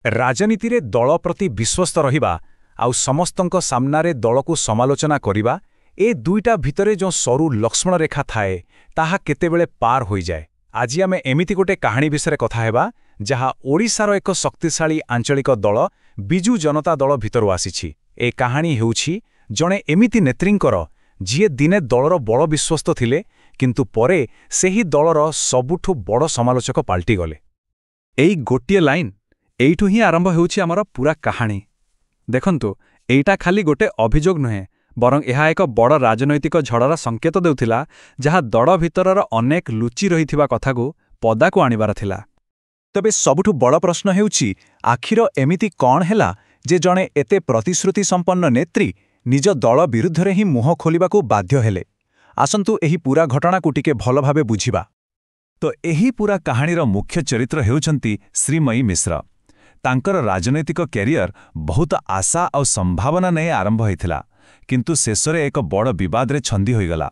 ରାଜନୀତିରେ ଦଳ ପ୍ରତି ବିଶ୍ୱସ୍ତ ରହିବା ଆଉ ସମସ୍ତଙ୍କ ସାମ୍ନାରେ ଦଳକୁ ସମାଲୋଚନା କରିବା ଏ ଦୁଇଟା ଭିତରେ ଯେଉଁ ସରୁ ଲକ୍ଷ୍ମଣ ରେଖା ଥାଏ ତାହା କେତେବେଳେ ପାର ହୋଇଯାଏ। ଆଜି ଆମେ ଏମିତି ଗୋଟେ କାହାଣୀ ବିଷୟରେ କଥା ହେବା ଯାହା ଓଡ଼ିଶାର ଏକ ଶକ୍ତିଶାଳୀ ଆଞ୍ଚଳିକ ଦଳ ବିଜୁ ଜନତା ଦଳ ଭିତରୁ ଆସିଛି। ଏ କାହାଣୀ ହେଉଛି ଜଣେ ଏମିତି ନେତ୍ରୀଙ୍କର ଯିଏ ଦିନେ ଦଳର ବଡ଼ ବିଶ୍ୱସ୍ତ ଥିଲେ କିନ୍ତୁ ପରେ ସେହି ଦଳର ସବୁଠୁ ବଡ଼ ସମାଲୋଚକ ପାଲଟିଗଲେ। ଏଇ ଗୋଟିଏ ଲାଇନ୍ ଏଇଠୁ ହିଁ ଆରମ୍ଭ ହେଉଛି ଆମର ପୁରା କାହାଣୀ। ଦେଖନ୍ତୁ, ଏଇଟା ଖାଲି ଗୋଟେ ଅଭିଯୋଗ ନୁହେଁ, ବରଂ ଏହା ଏକ ବଡ଼ ରାଜନୈତିକ ଝଡ଼ର ସଂକେତ ଦେଉଥିଲା ଯାହା ଦଳ ଭିତରର ଅନେକ ଲୁଚି ରହିଥିବା କଥାକୁ ପଦାକୁ ଆଣିବାର ଥିଲା। ତେବେ ସବୁଠୁ ବଡ଼ ପ୍ରଶ୍ନ ହେଉଛି, ଆଖିର ଏମିତି କ'ଣ ହେଲା ଯେ ଜଣେ ଏତେ ପ୍ରତିଶ୍ରୁତି ସମ୍ପନ୍ନ ନେତ୍ରୀ ନିଜ ଦଳ ବିରୁଦ୍ଧରେ ହିଁ ମୁହଁ ଖୋଲିବାକୁ ବାଧ୍ୟ ହେଲେ? ଆସନ୍ତୁ ଏହି ପୁରା ଘଟଣାକୁ ଟିକେ ଭଲ ଭାବେ ବୁଝିବା। ତ ଏହି ପୁରା କାହାଣୀର ମୁଖ୍ୟ ଚରିତ୍ର ହେଉଛନ୍ତି ଶ୍ରୀମୟୀ ମିଶ୍ର। ତାଙ୍କର ରାଜନୈତିକ କ୍ୟାରିୟର ବହୁତ ଆଶା ଆଉ ସମ୍ଭାବନା ନେଇ ଆରମ୍ଭ ହୋଇଥିଲା, କିନ୍ତୁ ଶେଷରେ ଏକ ବଡ଼ ବିବାଦରେ ଛନ୍ଦି ହୋଇଗଲା।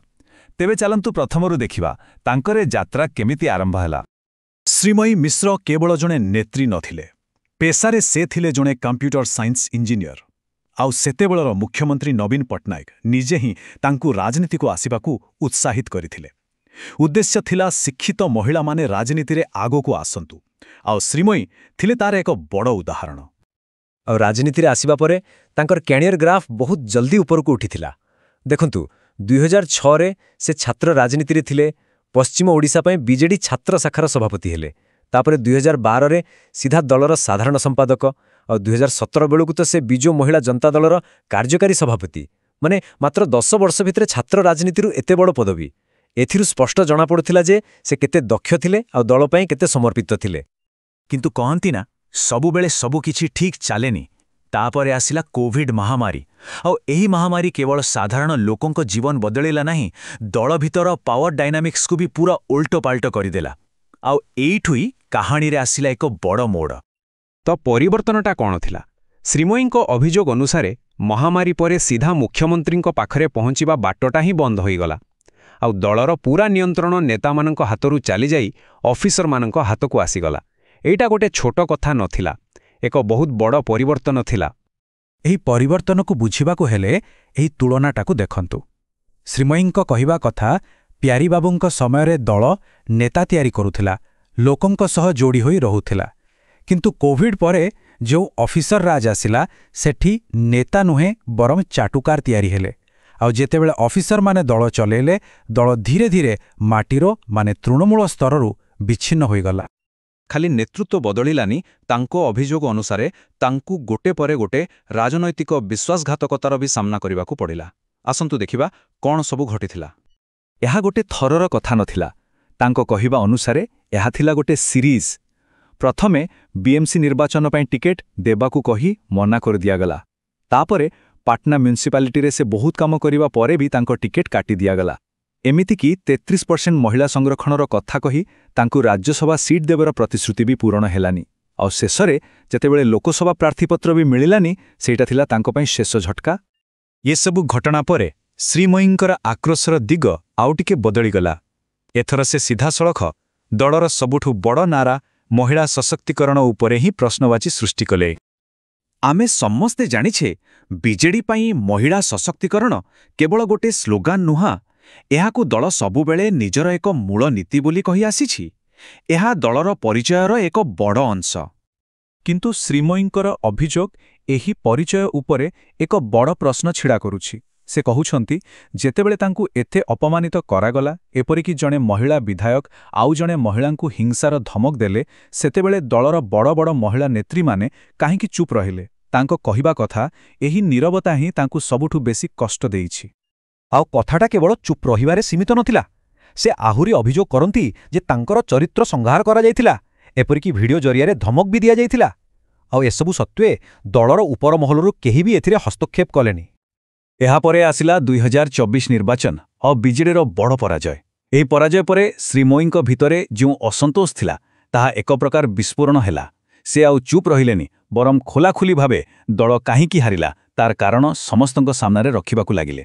ତେବେ ଚାଲନ୍ତୁ ପ୍ରଥମରୁ ଦେଖିବା ତାଙ୍କର ଏ ଯାତ୍ରା କେମିତି ଆରମ୍ଭ ହେଲା। ଶ୍ରୀମୟୀ ମିଶ୍ର କେବଳ ଜଣେ ନେତ୍ରୀ ନଥିଲେ, ପେଶାରେ ସେ ଥିଲେ ଜଣେ କମ୍ପ୍ୟୁଟର ସାଇନ୍ସ ଇଞ୍ଜିନିୟର। ଆଉ ସେତେବେଳର ମୁଖ୍ୟମନ୍ତ୍ରୀ ନବୀନ ପଟ୍ଟନାୟକ ନିଜେ ହିଁ ତାଙ୍କୁ ରାଜନୀତିକୁ ଆସିବାକୁ ଉତ୍ସାହିତ କରିଥିଲେ। ଉଦ୍ଦେଶ୍ୟ ଥିଲା ଶିକ୍ଷିତ ମହିଳାମାନେ ରାଜନୀତିରେ ଆଗକୁ ଆସନ୍ତୁ, ଆଉ ଶ୍ରୀମୟୀ ଥିଲେ ତାର ଏକ ବଡ଼ ଉଦାହରଣ। ଆଉ ରାଜନୀତିରେ ଆସିବା ପରେ ତାଙ୍କର କ୍ୟାରିୟର ଗ୍ରାଫ୍ ବହୁତ ଜଲ୍ଦି ଉପରକୁ ଉଠିଥିଲା। ଦେଖନ୍ତୁ, 2006ରେ ସେ ଛାତ୍ର ରାଜନୀତିରେ ଥିଲେ, ପଶ୍ଚିମ ଓଡ଼ିଶା ପାଇଁ ବିଜେଡି ଛାତ୍ର ଶାଖାର ସଭାପତି ହେଲେ। ତାପରେ 2012ରେ ସିଧା ଦଳର ସାଧାରଣ ସମ୍ପାଦକ, ଆଉ 2017 ବେଳକୁ ତ ସେ ବିଜୁ ମହିଳା ଜନତା ଦଳର କାର୍ଯ୍ୟକାରୀ ସଭାପତି। ମାନେ ମାତ୍ର 10 ବର୍ଷ ଭିତରେ ଛାତ୍ର ରାଜନୀତିରୁ ଏତେ ବଡ଼ ପଦବୀ। ଏଥିରୁ ସ୍ପଷ୍ଟ ଜଣାପଡ଼ୁଥିଲା ଯେ ସେ କେତେ ଦକ୍ଷ ଥିଲେ ଆଉ ଦଳ ପାଇଁ କେତେ ସମର୍ପିତ ଥିଲେ। କିନ୍ତୁ କହନ୍ତି ନା, ସବୁବେଳେ ସବୁକିଛି ଠିକ୍ ଚାଲେନି। ତାପରେ ଆସିଲା କୋଭିଡ୍ ମହାମାରୀ। ଆଉ ଏହି ମହାମାରୀ କେବଳ ସାଧାରଣ ଲୋକଙ୍କ ଜୀବନ ବଦଳେଇଲା ନାହିଁ, ଦଳ ଭିତର ପାୱାର ଡାଇନାମିକ୍ସକୁ ବି ପୁରା ଓଲଟପାଲଟ କରିଦେଲା। ଆଉ ଏଇଠୁ ହିଁ କାହାଣୀରେ ଆସିଲା ଏକ ବଡ଼ ମୋଡ଼। ତ ପରିବର୍ତ୍ତନଟା କ'ଣ ଥିଲା? ଶ୍ରୀମୟୀଙ୍କ ଅଭିଯୋଗ ଅନୁସାରେ ମହାମାରୀ ପରେ ସିଧା ମୁଖ୍ୟମନ୍ତ୍ରୀଙ୍କ ପାଖରେ ପହଞ୍ଚିବା ବାଟଟା ହିଁ ବନ୍ଦ ହୋଇଗଲା। ଆଉ ଦଳର ପୁରା ନିୟନ୍ତ୍ରଣ ନେତାମାନଙ୍କ ହାତରୁ ଚାଲିଯାଇ ଅଫିସରମାନଙ୍କ ହାତକୁ ଆସିଗଲା। ଏଇଟା ଗୋଟେ ଛୋଟ କଥା ନଥିଲା, ଏକ ବହୁତ ବଡ଼ ପରିବର୍ତ୍ତନ ଥିଲା। ଏହି ପରିବର୍ତ୍ତନକୁ ବୁଝିବାକୁ ହେଲେ ଏହି ତୁଳନାଟାକୁ ଦେଖନ୍ତୁ। ଶ୍ରୀମୟୀଙ୍କ କହିବା କଥା, ପ୍ୟାରୀବାବୁଙ୍କ ସମୟରେ ଦଳ ନେତା ତିଆରି କରୁଥିଲା, ଲୋକଙ୍କ ସହ ଯୋଡ଼ି ହୋଇ ରହୁଥିଲା। କିନ୍ତୁ କୋଭିଡ୍ ପରେ ଯେଉଁ ଅଫିସର ରାଜ ଆସିଲା, ସେଠି ନେତା ନୁହେଁ ବରଂ ଚାଟୁକାର ତିଆରି ହେଲେ। ଆଉ ଯେତେବେଳେ ଅଫିସରମାନେ ଦଳ ଚଲେଇଲେ, ଦଳ ଧୀରେ ଧୀରେ ମାଟିର ମାନେ ତୃଣମୂଳ ସ୍ତରରୁ ବିଚ୍ଛିନ୍ନ ହୋଇଗଲା। ଖାଲି ନେତୃତ୍ୱ ବଦଳିଲାନି, ତାଙ୍କ ଅଭିଯୋଗ ଅନୁସାରେ ତାଙ୍କୁ ଗୋଟେ ପରେ ଗୋଟେ ରାଜନୈତିକ ବିଶ୍ୱାସଘାତକତାର ବି ସାମ୍ନା କରିବାକୁ ପଡ଼ିଲା। ଆସନ୍ତୁ ଦେଖିବା କ'ଣ ସବୁ ଘଟିଥିଲା। ଏହା ଗୋଟେ ଥରର କଥା ନଥିଲା। ତାଙ୍କ କହିବା ଅନୁସାରେ ଏହା ଥିଲା ଗୋଟେ ସିରିଜ୍। ପ୍ରଥମେ ବିଏମ୍ସି ନିର୍ବାଚନ ପାଇଁ ଟିକେଟ୍ ଦେବାକୁ କହି ମନା କରିଦିଆଗଲା। ତାପରେ ପାଟନା ମ୍ୟୁନିସିପାଲିଟିରେ ସେ ବହୁତ କାମ କରିବା ପରେ ବି ତାଙ୍କ ଟିକେଟ୍ କାଟି ଦିଆଗଲା। ଏମିତିକି 33% ମହିଳା ସଂରକ୍ଷଣର କଥା କହି ତାଙ୍କୁ ରାଜ୍ୟସଭା ସିଟ୍ ଦେବାର ପ୍ରତିଶ୍ରୁତି ବି ପୂରଣ ହେଲାନି। ଆଉ ଶେଷରେ ଯେତେବେଳେ ଲୋକସଭା ପ୍ରାର୍ଥୀପତ୍ର ବି ମିଳିଲାନି, ସେଇଟା ଥିଲା ତାଙ୍କ ପାଇଁ ଶେଷ ଝଟକା। ଏସବୁ ଘଟଣା ପରେ ଶ୍ରୀମୟୀଙ୍କର ଆକ୍ରୋଶର ଦିଗ ଆଉ ଟିକେ ବଦଳିଗଲା। ଏଥର ସେ ସିଧାସଳଖ ଦଳର ସବୁଠୁ ବଡ଼ ନାରା ମହିଳା ସଶକ୍ତିକରଣ ଉପରେ ହିଁ ପ୍ରଶ୍ନବାଚୀ ସୃଷ୍ଟି କଲେ। ଆମେ ସମସ୍ତେ ଜାଣିଛେ, ବିଜେଡି ପାଇଁ ମହିଳା ସଶକ୍ତିକରଣ କେବଳ ଗୋଟେ ସ୍ଲୋଗାନ ନୁହଁ, ଏହାକୁ ଦଳ ସବୁବେଳେ ନିଜର ଏକ ମୂଳ ନୀତି ବୋଲି କହି ଆସିଛି। ଏହା ଦଳର ପରିଚୟର ଏକ ବଡ଼ ଅଂଶ। କିନ୍ତୁ ଶ୍ରୀମୟୀଙ୍କର ଅଭିଯୋଗ ଏହି ପରିଚୟ ଉପରେ ଏକ ବଡ଼ ପ୍ରଶ୍ନ ଛିଡ଼ା କରୁଛି। ସେ କହୁଛନ୍ତି, ଯେତେବେଳେ ତାଙ୍କୁ ଏତେ ଅପମାନିତ କରାଗଲା, ଏପରିକି ଜଣେ ମହିଳା ବିଧାୟକ ଆଉ ଜଣେ ମହିଳାଙ୍କୁ ହିଂସାର ଧମକ ଦେଲେ, ସେତେବେଳେ ଦଳର ବଡ଼ ବଡ଼ ମହିଳା ନେତ୍ରୀମାନେ କାହିଁକି ଚୁପ୍ ରହିଲେ? ତାଙ୍କ କହିବା କଥା, ଏହି ନୀରବତା ହିଁ ତାଙ୍କୁ ସବୁଠୁ ବେଶୀ କଷ୍ଟ ଦେଇଛି। ଆଉ କଥାଟା କେବଳ ଚୁପ୍ ରହିବାରେ ସୀମିତ ନଥିଲା। ସେ ଆହୁରି ଅଭିଯୋଗ କରନ୍ତି ଯେ ତାଙ୍କର ଚରିତ୍ର ସଂହାର କରାଯାଇଥିଲା, ଏପରିକି ଭିଡିଓ ଜରିଆରେ ଧମକ ବି ଦିଆଯାଇଥିଲା। ଆଉ ଏସବୁ ସତ୍ତ୍ୱେ ଦଳର ଉପର ମହଲରୁ କେହି ବି ଏଥିରେ ହସ୍ତକ୍ଷେପ କଲେନି। ଏହାପରେ ଆସିଲା 2024 ନିର୍ବାଚନ ଆଉ ବିଜେଡିର ବଡ଼ ପରାଜୟ। ଏହି ପରାଜୟ ପରେ ଶ୍ରୀମୟୀଙ୍କ ଭିତରେ ଯେଉଁ ଅସନ୍ତୋଷ ଥିଲା, ତାହା ଏକ ପ୍ରକାର ବିସ୍ଫୋରଣ ହେଲା। ସେ ଆଉ ଚୁପ୍ ରହିଲେନି, ବରଂ ଖୋଲାଖୋଲି ଭାବେ ଦଳ କାହିଁକି ହାରିଲା ତାର କାରଣ ସମସ୍ତଙ୍କ ସାମ୍ନାରେ ରଖିବାକୁ ଲାଗିଲେ।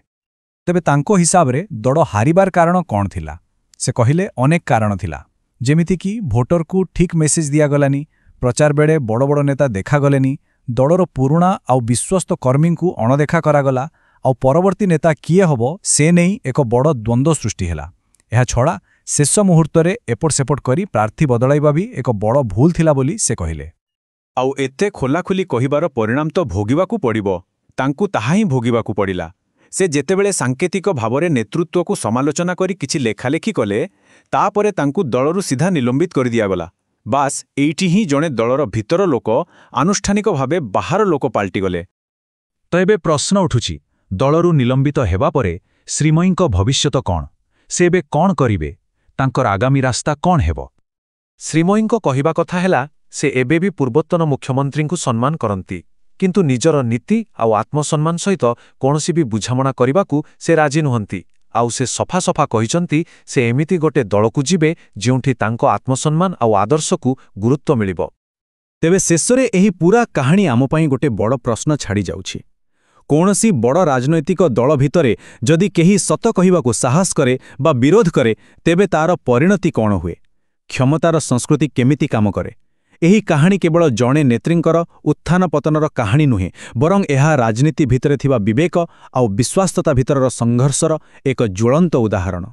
ତେବେ ତାଙ୍କ ହିସାବରେ ଦଳ ହାରିବାର କାରଣ କ'ଣ ଥିଲା? ସେ କହିଲେ, ଅନେକ କାରଣ ଥିଲା। ଯେମିତିକି ଭୋଟରକୁ ଠିକ୍ ମେସେଜ ଦିଆଗଲାନି, ପ୍ରଚାର ବେଳେ ବଡ଼ ବଡ଼ ନେତା ଦେଖାଗଲେନି, ଦଳର ପୁରୁଣା ଆଉ ବିଶ୍ୱସ୍ତ କର୍ମୀଙ୍କୁ ଅଣଦେଖା କରାଗଲା, ଆଉ ପରବର୍ତ୍ତୀ ନେତା କିଏ ହେବ ସେ ନେଇ ଏକ ବଡ଼ ଦ୍ୱନ୍ଦ୍ୱ ସୃଷ୍ଟି ହେଲା। ଏହାଛଡ଼ା ଶେଷ ମୁହୂର୍ତ୍ତରେ ଏପଟ ସେପଟ କରି ପ୍ରାର୍ଥୀ ବଦଳାଇବା ବି ଏକ ବଡ଼ ଭୁଲ ଥିଲା ବୋଲି ସେ କହିଲେ। ଆଉ ଏତେ ଖୋଲାଖୋଲି କହିବାର ପରିଣାମ ତ ଭୋଗିବାକୁ ପଡ଼ିବ। ତାଙ୍କୁ ତାହା ହିଁ ଭୋଗିବାକୁ ପଡ଼ିଲା। ସେ ଯେତେବେଳେ ସାଙ୍କେତିକ ଭାବରେ ନେତୃତ୍ୱକୁ ସମାଲୋଚନା କରି କିଛି ଲେଖାଲେଖି କଲେ, ତାପରେ ତାଙ୍କୁ ଦଳରୁ ସିଧା ନିଲମ୍ବିତ କରିଦିଆଗଲା। ବାସ୍ ଏଇଠି ହିଁ ଜଣେ ଦଳର ଭିତର ଲୋକ ଆନୁଷ୍ଠାନିକ ଭାବେ ବାହାର ଲୋକ ପାଲଟିଗଲେ। ତ ଏବେ ପ୍ରଶ୍ନ ଉଠୁଛି, ଦଳରୁ ନିଲମ୍ବିତ ହେବା ପରେ ଶ୍ରୀମୟୀଙ୍କ ଭବିଷ୍ୟତ କ'ଣ? ସେ ଏବେ କ'ଣ କରିବେ? ତାଙ୍କର ଆଗାମୀ ରାସ୍ତା କ'ଣ ହେବ? ଶ୍ରୀମୟୀଙ୍କ କହିବା କଥା ହେଲା, ସେ ଏବେ ବି ପୂର୍ବତନ ମୁଖ୍ୟମନ୍ତ୍ରୀଙ୍କୁ ସମ୍ମାନ କରନ୍ତି, କିନ୍ତୁ ନିଜର ନୀତି ଆଉ ଆତ୍ମସମ୍ମାନ ସହିତ କୌଣସି ବି ବୁଝାମଣା କରିବାକୁ ସେ ରାଜି ନୁହନ୍ତି। ଆଉ ସେ ସଫା ସଫା କହିଛନ୍ତି ସେ ଏମିତି ଗୋଟେ ଦଳକୁ ଯିବେ ଯେଉଁଠି ତାଙ୍କ ଆତ୍ମସମ୍ମାନ ଆଉ ଆଦର୍ଶକୁ ଗୁରୁତ୍ୱ ମିଳିବ। ତେବେ ଶେଷରେ ଏହି ପୂରା କାହାଣୀ ଆମ ପାଇଁ ଗୋଟେ ବଡ଼ ପ୍ରଶ୍ନ ଛାଡ଼ିଯାଉଛି। କୌଣସି ବଡ଼ ରାଜନୈତିକ ଦଳ ଭିତରେ ଯଦି କେହି ସତ କହିବାକୁ ସାହସ କରେ ବା ବିରୋଧ କରେ, ତେବେ ତାର ପରିଣତି କ'ଣ ହୁଏ? କ୍ଷମତାର ସଂସ୍କୃତି କେମିତି କାମ କରେ? ଏହି କାହାଣୀ କେବଳ ଜଣେ ନେତ୍ରୀଙ୍କର ଉତ୍ଥାନ ପତନର କାହାଣୀ ନୁହେଁ, ବରଂ ଏହା ରାଜନୀତି ଭିତରେ ଥିବା ବିବେକ ଆଉ ବିଶ୍ୱାସ୍ୟତା ଭିତରର ସଂଘର୍ଷର ଏକ ଜ୍ୱଳନ୍ତ ଉଦାହରଣ।